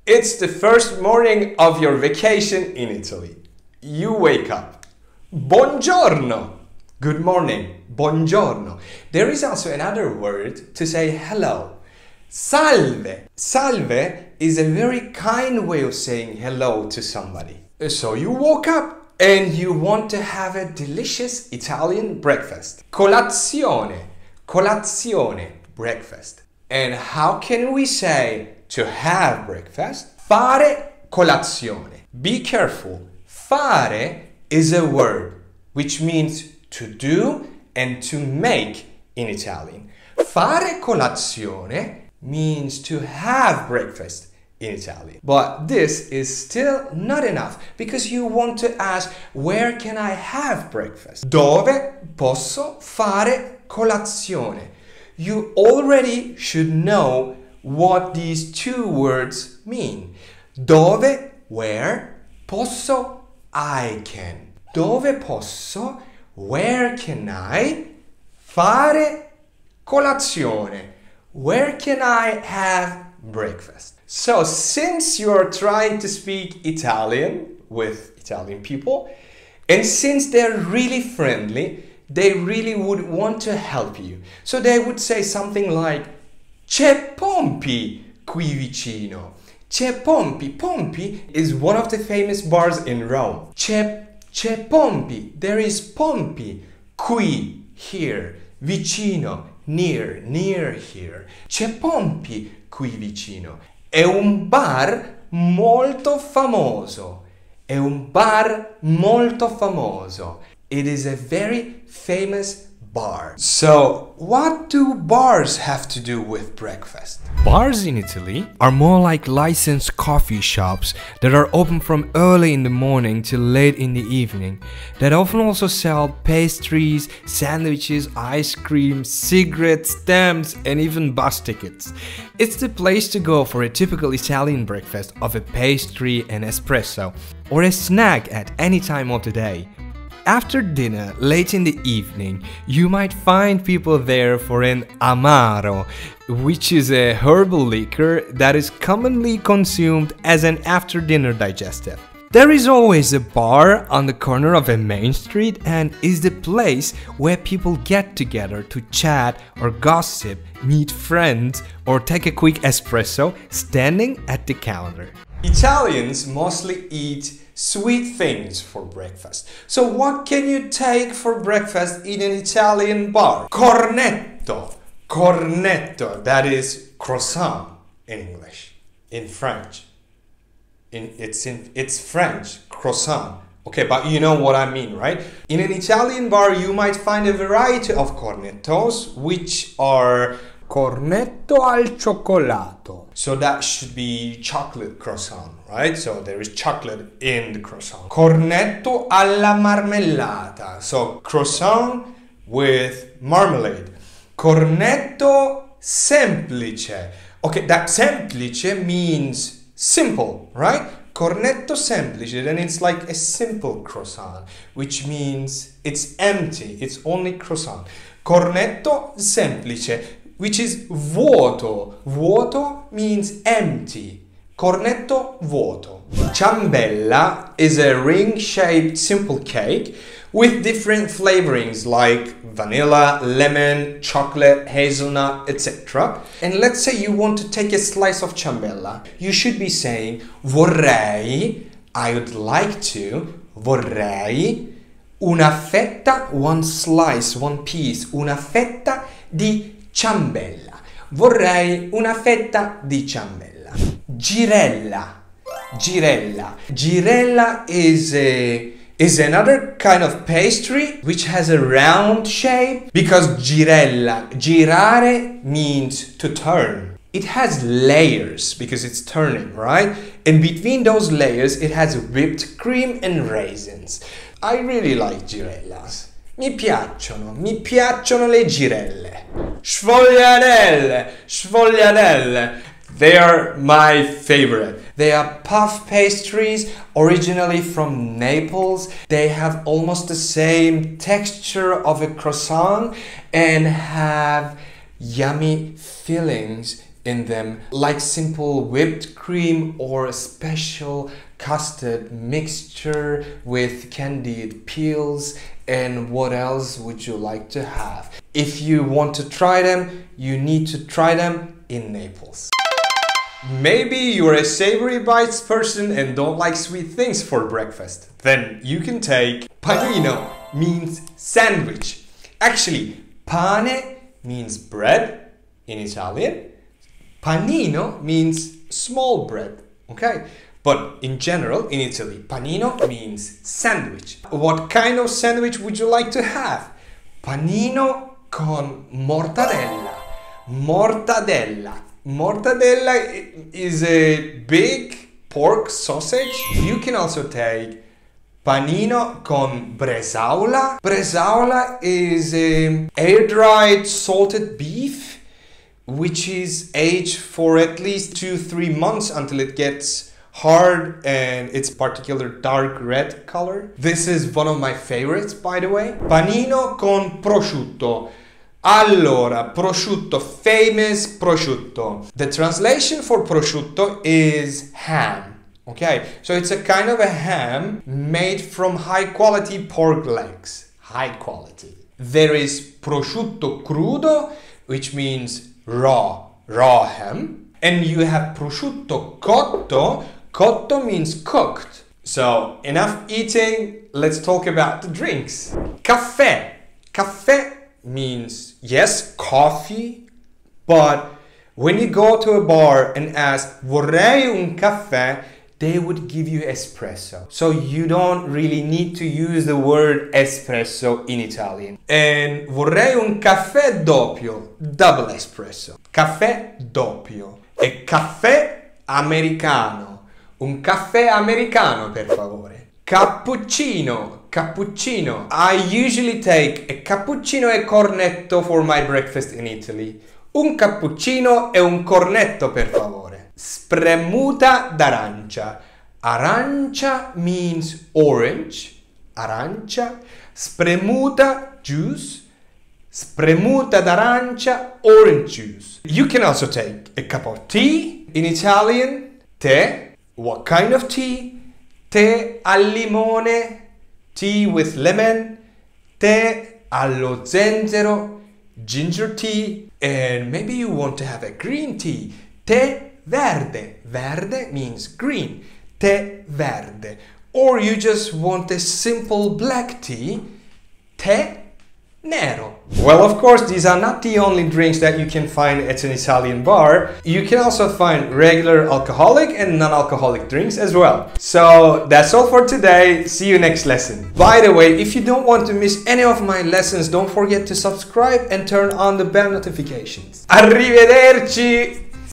It's the first morning of your vacation in Italy. You wake up. Buongiorno. Good morning. Buongiorno. There is also another word to say hello. Salve. Salve is a very kind way of saying hello to somebody. So you woke up and you want to have a delicious Italian breakfast. Colazione. Colazione. Breakfast. And how can we say to have breakfast? Fare colazione. Be careful. Fare is a word which means to do and to make in Italian. Fare colazione means to have breakfast in Italian. But this is still not enough because you want to ask, where can I have breakfast? Dove posso fare colazione? You already should know what these two words mean. Dove, where, posso, I can. Dove posso, where can I fare colazione? Where can I have breakfast? So since you're trying to speak Italian with Italian people, and since they're really friendly, they really would want to help you. So they would say something like, C'è Pompi qui vicino. C'è Pompi. Pompi is one of the famous bars in Rome. C'è Pompi. There is Pompi. Qui, here. Vicino, near here. C'è Pompi qui vicino. È un bar molto famoso. È un bar molto famoso. It is a very famous bar. So, what do bars have to do with breakfast? Bars in Italy are more like licensed coffee shops that are open from early in the morning till late in the evening, that often also sell pastries, sandwiches, ice cream, cigarettes, stamps, and even bus tickets. It's the place to go for a typical Italian breakfast of a pastry and espresso, or a snack at any time of the day. After dinner, late in the evening, you might find people there for an amaro, which is a herbal liquor that is commonly consumed as an after-dinner digestive. There is always a bar on the corner of a main street and is the place where people get together to chat or gossip, meet friends, or take a quick espresso standing at the counter. Italians mostly eat sweet things for breakfast. So what can you take for breakfast in an Italian bar? Cornetto. Cornetto. That is croissant in English. In French. It's French. Croissant. Okay, but you know what I mean, right? In an Italian bar, you might find a variety of cornettos, which are cornetto al cioccolato. So that should be chocolate croissant, right? So there is chocolate in the croissant. Cornetto alla marmellata. So croissant with marmalade. Cornetto semplice. Okay, that semplice means simple, right? Cornetto semplice, then it's like a simple croissant, which means it's empty, it's only croissant. Cornetto semplice, which is vuoto. Vuoto means empty. Cornetto vuoto. Ciambella is a ring-shaped simple cake with different flavorings like vanilla, lemon, chocolate, hazelnut, etc. And let's say you want to take a slice of ciambella. You should be saying vorrei, I would like to, vorrei, una fetta, one slice, one piece, una fetta di ciambella. Vorrei una fetta di ciambella. Girella. Girella. Girella is another kind of pastry which has a round shape because girella, girare means to turn. It has layers because it's turning, right? And between those layers it has whipped cream and raisins. I really like girellas. Mi piacciono le girelle. Sfogliatelle, sfogliatelle. They are my favorite. They are puff pastries, originally from Naples. They have almost the same texture of a croissant and have yummy fillings in them, like simple whipped cream or a special custard mixture with candied peels. And what else would you like to have? If you want to try them, you need to try them in Naples. Maybe you're a savory bites person and don't like sweet things for breakfast. Then you can take panino, means sandwich. Actually, pane means bread in Italian. Panino means small bread, okay? But in general, in Italy, panino means sandwich. What kind of sandwich would you like to have? Panino con mortadella. Mortadella. Mortadella is a big pork sausage. You can also take panino con bresaola. Bresaola is air-dried salted beef, which is aged for at least 2-3 months until it gets hard and its particular dark red color. This is one of my favorites, by the way. Panino con prosciutto. Allora, prosciutto, famous prosciutto. The translation for prosciutto is ham. Okay, so it's a kind of a ham made from high quality pork legs. High quality. There is prosciutto crudo, which means raw ham. And you have prosciutto cotto. Cotto means cooked. So enough eating, let's talk about the drinks. Caffè. Caffè means, yes, coffee, but when you go to a bar and ask, vorrei un caffè, they would give you espresso. So you don't really need to use the word espresso in Italian. And vorrei un caffè doppio, double espresso. Caffè doppio. E caffè americano. Un caffè americano, per favore. Cappuccino. Cappuccino. I usually take a cappuccino e cornetto for my breakfast in Italy. Un cappuccino e un cornetto, per favore. Spremuta d'arancia. Arancia means orange. Arancia. Spremuta, juice. Spremuta d'arancia, orange juice. You can also take a cup of tea. In Italian, tè. What kind of tea? Tè al limone. Tea with lemon, tè allo zenzero, ginger tea, and maybe you want to have a green tea, tè verde. Verde means green, tè verde. Or you just want a simple black tea, tè nero. Well, of course, these are not the only drinks that you can find at an Italian bar. You can also find regular alcoholic and non-alcoholic drinks as well. So that's all for today. See you next lesson. By the way, if you don't want to miss any of my lessons, don't forget to subscribe and turn on the bell notifications. Arrivederci!